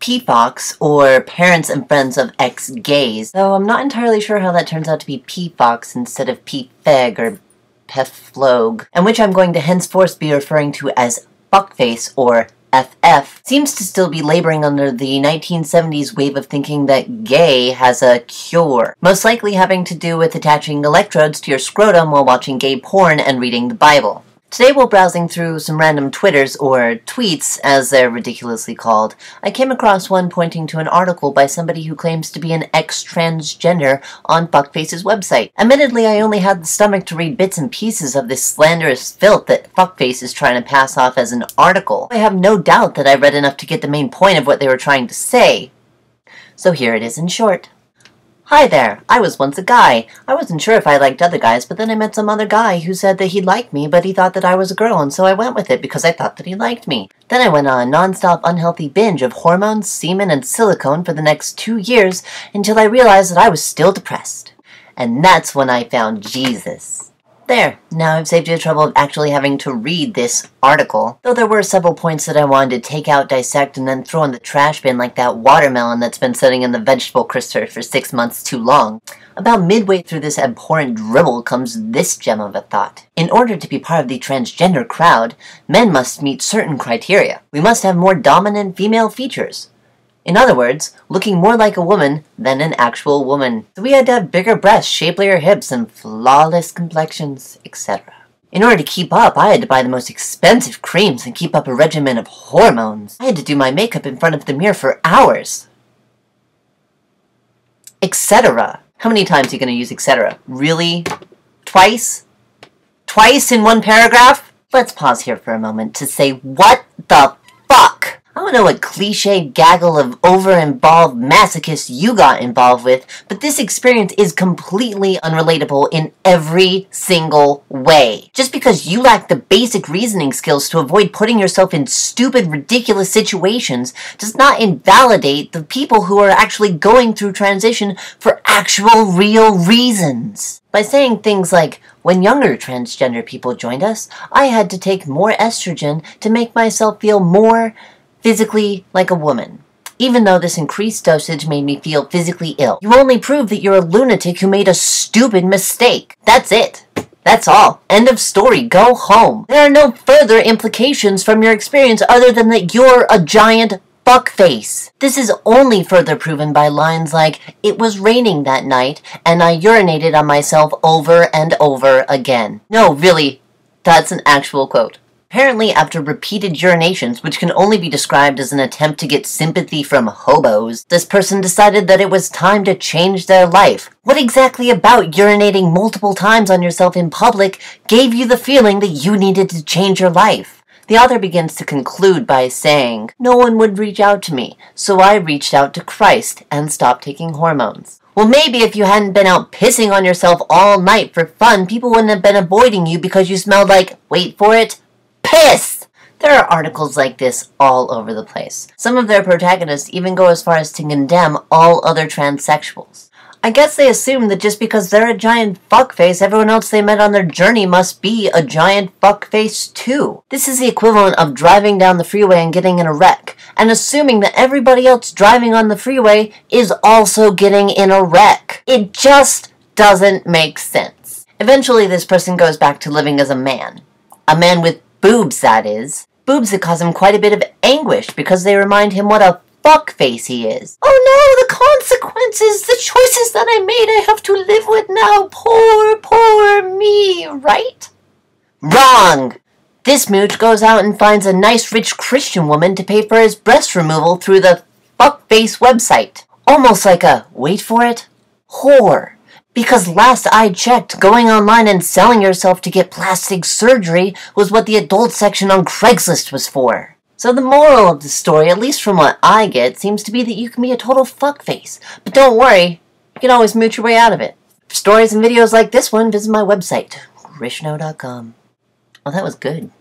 PFOX, or Parents and Friends of Ex-Gays, though I'm not entirely sure how that turns out to be PFOX instead of PFEG or PFLOG, and which I'm going to henceforth be referring to as fuckface or FF, seems to still be laboring under the 1970s wave of thinking that gay has a cure, most likely having to do with attaching electrodes to your scrotum while watching gay porn and reading the Bible. Today, while browsing through some random Twitters, or tweets, as they're ridiculously called, I came across one pointing to an article by somebody who claims to be an ex-transgender on Fuckface's website. Admittedly, I only had the stomach to read bits and pieces of this slanderous filth that Fuckface is trying to pass off as an article. I have no doubt that I read enough to get the main point of what they were trying to say. So here it is in short. Hi there, I was once a guy. I wasn't sure if I liked other guys, but then I met some other guy who said that he liked me, but he thought that I was a girl, and so I went with it because I thought that he liked me. Then I went on a non-stop unhealthy binge of hormones, semen, and silicone for the next 2 years until I realized that I was still depressed. And that's when I found Jesus. There, now I've saved you the trouble of actually having to read this article, though there were several points that I wanted to take out, dissect, and then throw in the trash bin like that watermelon that's been sitting in the vegetable crisper for 6 months too long. About midway through this abhorrent dribble comes this gem of a thought. In order to be part of the transgender crowd, men must meet certain criteria. We must have more dominant female features. In other words, looking more like a woman than an actual woman. So we had to have bigger breasts, shapelier hips, and flawless complexions, etc. In order to keep up, I had to buy the most expensive creams and keep up a regimen of hormones. I had to do my makeup in front of the mirror for hours. Etc. How many times are you going to use etc.? Really? Twice? Twice in one paragraph? Let's pause here for a moment to say, what the fuck? I don't know what cliche gaggle of over-involved masochists you got involved with, but this experience is completely unrelatable in every single way. Just because you lack the basic reasoning skills to avoid putting yourself in stupid, ridiculous situations does not invalidate the people who are actually going through transition for actual, real reasons. By saying things like, when younger transgender people joined us, I had to take more estrogen to make myself feel more physically like a woman. Even though this increased dosage made me feel physically ill. You only prove that you're a lunatic who made a stupid mistake. That's it. That's all. End of story. Go home. There are no further implications from your experience other than that you're a giant fuckface. This is only further proven by lines like, it was raining that night, and I urinated on myself over and over again. No, really, that's an actual quote. Apparently, after repeated urinations, which can only be described as an attempt to get sympathy from hobos, this person decided that it was time to change their life. What exactly about urinating multiple times on yourself in public gave you the feeling that you needed to change your life? The author begins to conclude by saying, no one would reach out to me, so I reached out to Christ and stopped taking hormones. Well, maybe if you hadn't been out pissing on yourself all night for fun, people wouldn't have been avoiding you because you smelled like, wait for it, piss! There are articles like this all over the place. Some of their protagonists even go as far as to condemn all other transsexuals. I guess they assume that just because they're a giant fuckface, everyone else they met on their journey must be a giant fuckface too. This is the equivalent of driving down the freeway and getting in a wreck, and assuming that everybody else driving on the freeway is also getting in a wreck. It just doesn't make sense. Eventually, this person goes back to living as a man. A man with boobs, that is. Boobs that cause him quite a bit of anguish because they remind him what a fuckface he is. Oh no, the consequences, the choices that I made I have to live with now. Poor, poor me, right? Wrong! This mooch goes out and finds a nice rich Christian woman to pay for his breast removal through the fuckface website. Almost like a, wait for it, whore. Because last I checked, going online and selling yourself to get plastic surgery was what the adult section on Craigslist was for. So the moral of the story, at least from what I get, seems to be that you can be a total fuckface. But don't worry, you can always mooch your way out of it. For stories and videos like this one, visit my website, Grishno.com. Well, that was good.